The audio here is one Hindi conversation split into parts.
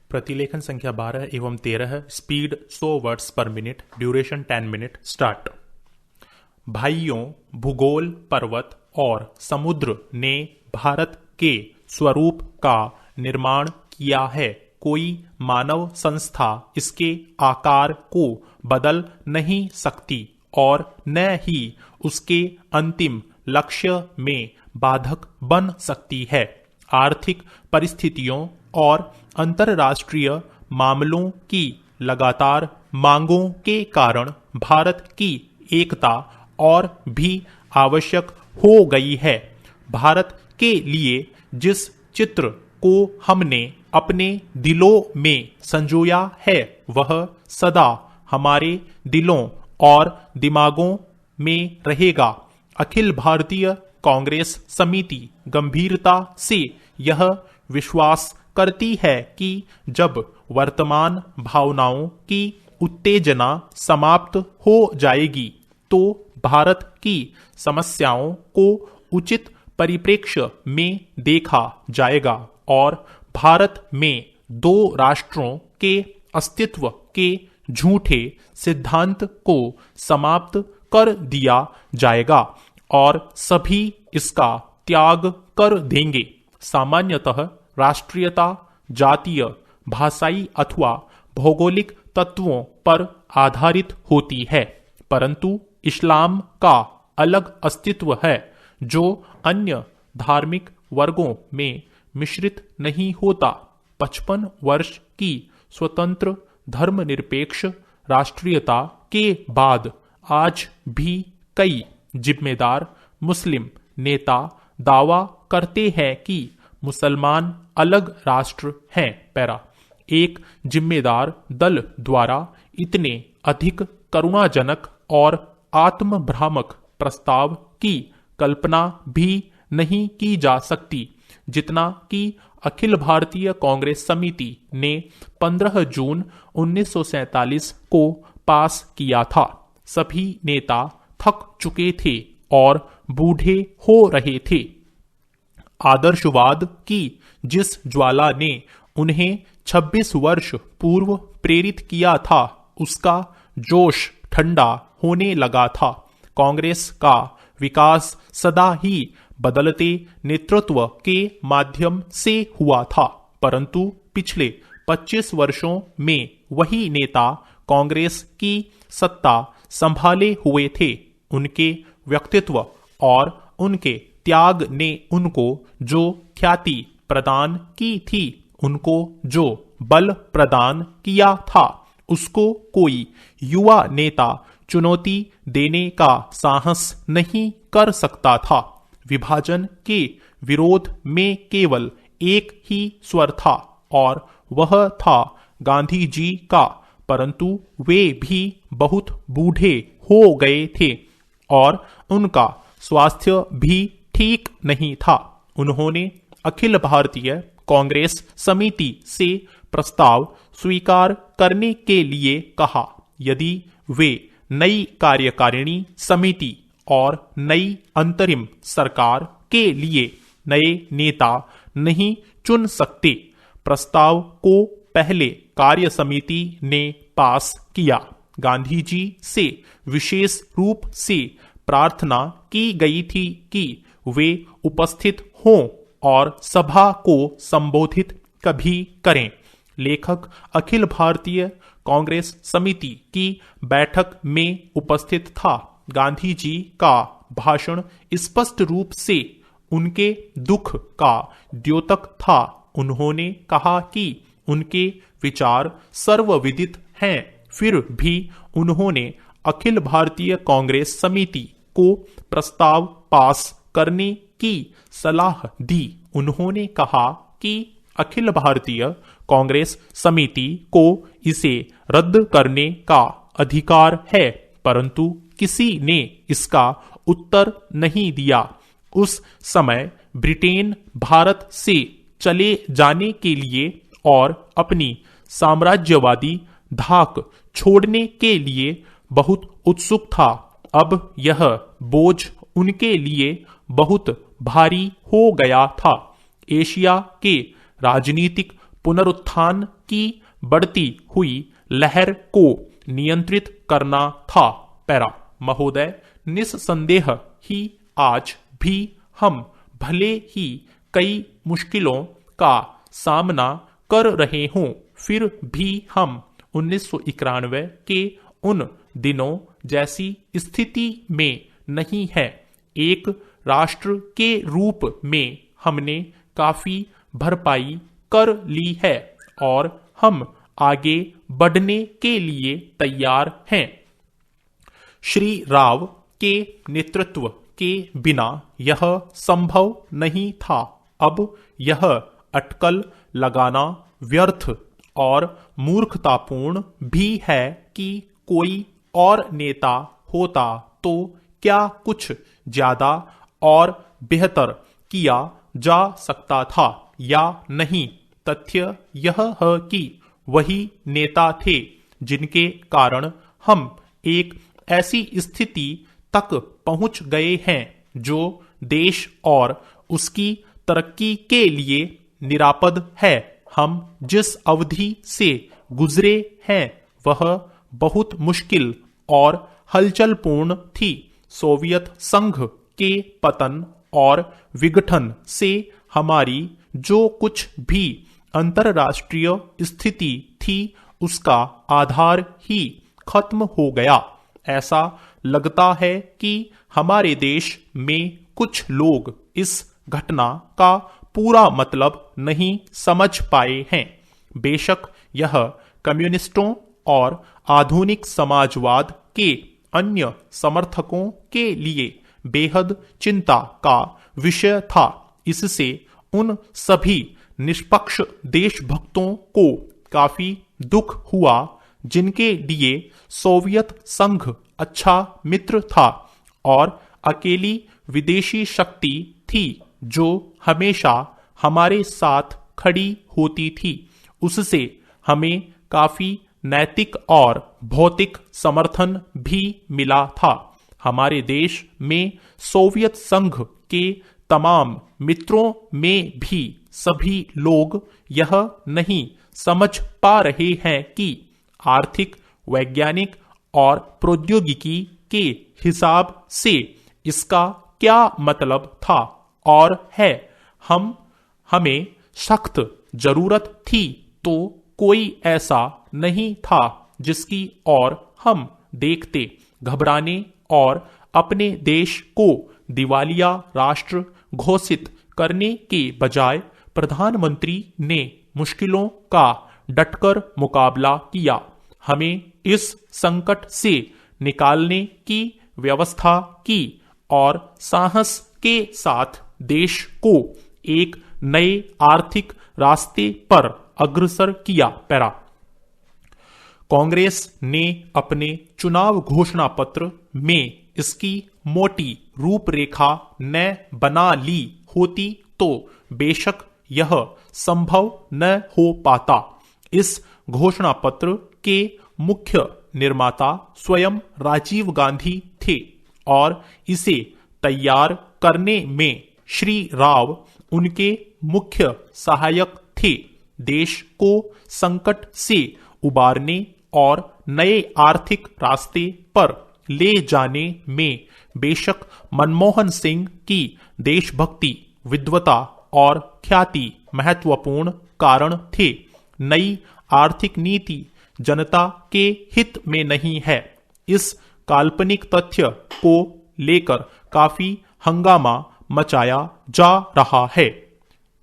प्रतिलेखन संख्या 12 एवं 13, स्पीड 100 वर्ड्स पर मिनट, ड्यूरेशन 10 मिनट। स्टार्ट। भाइयों, भूगोल, पर्वत और समुद्र ने भारत के स्वरूप का निर्माण किया है। कोई मानव संस्था इसके आकार को बदल नहीं सकती और न ही उसके अंतिम लक्ष्य में बाधक बन सकती है। आर्थिक परिस्थितियों और अंतर्राष्ट्रीय मामलों की लगातार मांगों के कारण भारत की एकता और भी आवश्यक हो गई है। भारत के लिए जिस चित्र को हमने अपने दिलों में संजोया है वह सदा हमारे दिलों और दिमागों में रहेगा। अखिल भारतीय कांग्रेस समिति गंभीरता से यह विश्वास करती है कि जब वर्तमान भावनाओं की उत्तेजना समाप्त हो जाएगी तो भारत की समस्याओं को उचित परिप्रेक्ष्य में देखा जाएगा और भारत में दो राष्ट्रों के अस्तित्व के झूठे सिद्धांत को समाप्त कर दिया जाएगा और सभी इसका त्याग कर देंगे। सामान्यतः राष्ट्रीयता जातीय, भाषाई अथवा भौगोलिक तत्वों पर आधारित होती है, परंतु इस्लाम का अलग अस्तित्व है जो अन्य धार्मिक वर्गों में मिश्रित नहीं होता। 55 वर्ष की स्वतंत्र धर्मनिरपेक्ष राष्ट्रीयता के बाद आज भी कई जिम्मेदार मुस्लिम नेता दावा करते हैं कि मुसलमान अलग राष्ट्र हैं। पैरा। एक जिम्मेदार दल द्वारा इतने अधिक करुणाजनक और आत्मभ्रामक प्रस्ताव की कल्पना भी नहीं की जा सकती जितना कि अखिल भारतीय कांग्रेस समिति ने 15 जून 1947 को पास किया था। सभी नेता थक चुके थे और बूढ़े हो रहे थे। आदर्शवाद की जिस ज्वाला ने उन्हें 26 वर्ष पूर्व प्रेरित किया था उसका जोश ठंडा होने लगा था। कांग्रेस का विकास सदा ही बदलते नेतृत्व के माध्यम से हुआ था, परंतु पिछले 25 वर्षों में वही नेता कांग्रेस की सत्ता संभाले हुए थे। उनके व्यक्तित्व और उनके त्याग ने उनको जो ख्याति प्रदान की थी, उनको जो बल प्रदान किया था, उसको कोई युवा नेता चुनौती देने का साहस नहीं कर सकता था। विभाजन के विरोध में केवल एक ही स्वर था और वह था गांधी जी का, परंतु वे भी बहुत बूढ़े हो गए थे और उनका स्वास्थ्य भी ठीक नहीं था। उन्होंने अखिल भारतीय कांग्रेस समिति से प्रस्ताव स्वीकार करने के लिए कहा। यदि वे नई कार्यकारिणी समिति और नई अंतरिम सरकार के लिए नए नेता नहीं चुन सकते, प्रस्ताव को पहले कार्य समिति ने पास किया। गांधी जी से विशेष रूप से प्रार्थना की गई थी कि वे उपस्थित हों और सभा को संबोधित कभी करें। लेखक अखिल भारतीय कांग्रेस समिति की बैठक में उपस्थित था। गांधी जी का भाषण स्पष्ट रूप से उनके दुख का द्योतक था। उन्होंने कहा कि उनके विचार सर्वविदित हैं, फिर भी उन्होंने अखिल भारतीय कांग्रेस समिति को प्रस्ताव पास करने की सलाह दी। उन्होंने कहा कि अखिल भारतीय कांग्रेस समिति को इसे रद्द करने का अधिकार है, परंतु किसी ने इसका उत्तर नहीं दिया। उस समय ब्रिटेन भारत से चले जाने के लिए और अपनी साम्राज्यवादी धाक छोड़ने के लिए बहुत उत्सुक था। अब यह बोझ उनके लिए बहुत भारी हो गया था। एशिया के राजनीतिक पुनरुत्थान की बढ़ती हुई लहर को नियंत्रित करना था। पैरा। महोदय, निस्संदेह ही आज भी हम भले ही कई मुश्किलों का सामना कर रहे हों, फिर भी हम 1991 के उन दिनों जैसी स्थिति में नहीं है। एक राष्ट्र के रूप में हमने काफी भरपाई कर ली है और हम आगे बढ़ने के लिए तैयार हैं। श्री राव के नेतृत्व के बिना यह संभव नहीं था। अब यह अटकल लगाना व्यर्थ और मूर्खतापूर्ण भी है कि कोई और नेता होता तो क्या कुछ ज्यादा और बेहतर किया जा सकता था या नहीं। तथ्य यह है कि वही नेता थे जिनके कारण हम एक ऐसी स्थिति तक पहुंच गए हैं जो देश और उसकी तरक्की के लिए निरापद है। हम जिस अवधि से गुजरे हैं वह बहुत मुश्किल और हलचलपूर्ण थी। सोवियत संघ के पतन और विघटन से हमारी जो कुछ भी अंतरराष्ट्रीय स्थिति थी उसका आधार ही खत्म हो गया। ऐसा लगता है कि हमारे देश में कुछ लोग इस घटना का पूरा मतलब नहीं समझ पाए हैं। बेशक यह कम्युनिस्टों और आधुनिक समाजवाद के अन्य समर्थकों के लिए बेहद चिंता का विषय था। इससे उन सभी निष्पक्ष देशभक्तों को काफी दुख हुआ जिनके लिए सोवियत संघ अच्छा मित्र था और अकेली विदेशी शक्ति थी जो हमेशा हमारे साथ खड़ी होती थी। उससे हमें काफी नैतिक और भौतिक समर्थन भी मिला था। हमारे देश में सोवियत संघ के तमाम मित्रों में भी सभी लोग यह नहीं समझ पा रहे हैं कि आर्थिक, वैज्ञानिक और प्रौद्योगिकी के हिसाब से इसका क्या मतलब था और है। हमें सख्त जरूरत थी तो कोई ऐसा नहीं था जिसकी ओर हम देखते। घबराने और अपने देश को दिवालिया राष्ट्र घोषित करने के बजाय प्रधानमंत्री ने मुश्किलों का डटकर मुकाबला किया। हमें इस संकट से निकालने की व्यवस्था की और साहस के साथ देश को एक नए आर्थिक रास्ते पर अग्रसर किया। पैरा। कांग्रेस ने अपने चुनाव घोषणा पत्र में इसकी मोटी रूपरेखा न बना ली होती तो बेशक यह संभव न हो पाता। इस घोषणा पत्र के मुख्य निर्माता स्वयं राजीव गांधी थे और इसे तैयार करने में श्री राव उनके मुख्य सहायक थे। देश को संकट से उबारने और नए आर्थिक रास्ते पर ले जाने में बेशक मनमोहन सिंह की देशभक्ति, विद्वता और ख्याति महत्वपूर्ण कारण थे। नई आर्थिक नीति जनता के हित में नहीं है। इस काल्पनिक तथ्य को लेकर काफी हंगामा मचाया जा रहा है।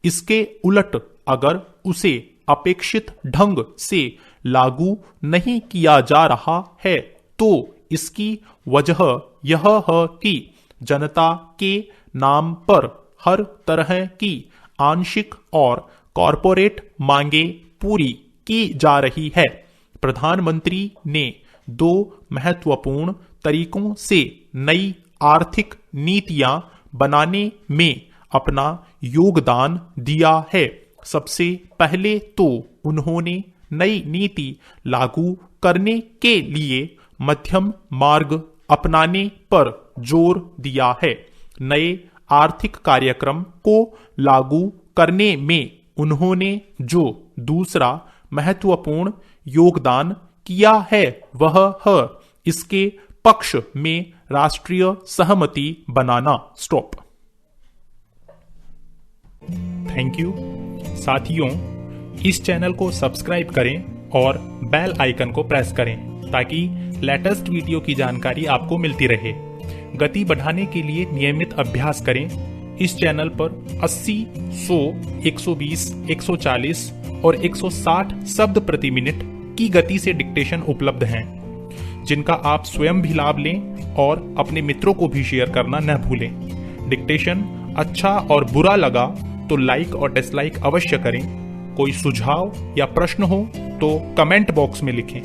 इसके उलट अगर उसे अपेक्षित ढंग से लागू नहीं किया जा रहा है तो इसकी वजह यह है कि जनता के नाम पर हर तरह की आंशिक और कॉरपोरेट मांगे पूरी की जा रही है। प्रधानमंत्री ने दो महत्वपूर्ण तरीकों से नई आर्थिक नीतियां बनाने में अपना योगदान दिया है। सबसे पहले तो उन्होंने नई नीति लागू करने के लिए मध्यम मार्ग अपनाने पर जोर दिया है। नए आर्थिक कार्यक्रम को लागू करने में उन्होंने जो दूसरा महत्वपूर्ण योगदान किया है वह है इसके पक्ष में राष्ट्रीय सहमति बनाना। स्टॉप। Thank you. साथियों, इस चैनल को सब्सक्राइब करें और बेल आइकन को प्रेस करें ताकि लेटेस्ट वीडियो की जानकारी आपको मिलती रहे। गति बढ़ाने के लिए नियमित अभ्यास करें। इस चैनल पर 80, 100, 120, 140 और 160 शब्द प्रति मिनट की गति से डिक्टेशन उपलब्ध हैं, जिनका आप स्वयं भी लाभ लें और अपने मित्रों को भी शेयर करना न भूलें। डिक्टेशन अच्छा और बुरा लगा तो लाइक और डिसलाइक अवश्य करें। कोई सुझाव या प्रश्न हो तो कमेंट बॉक्स में लिखें।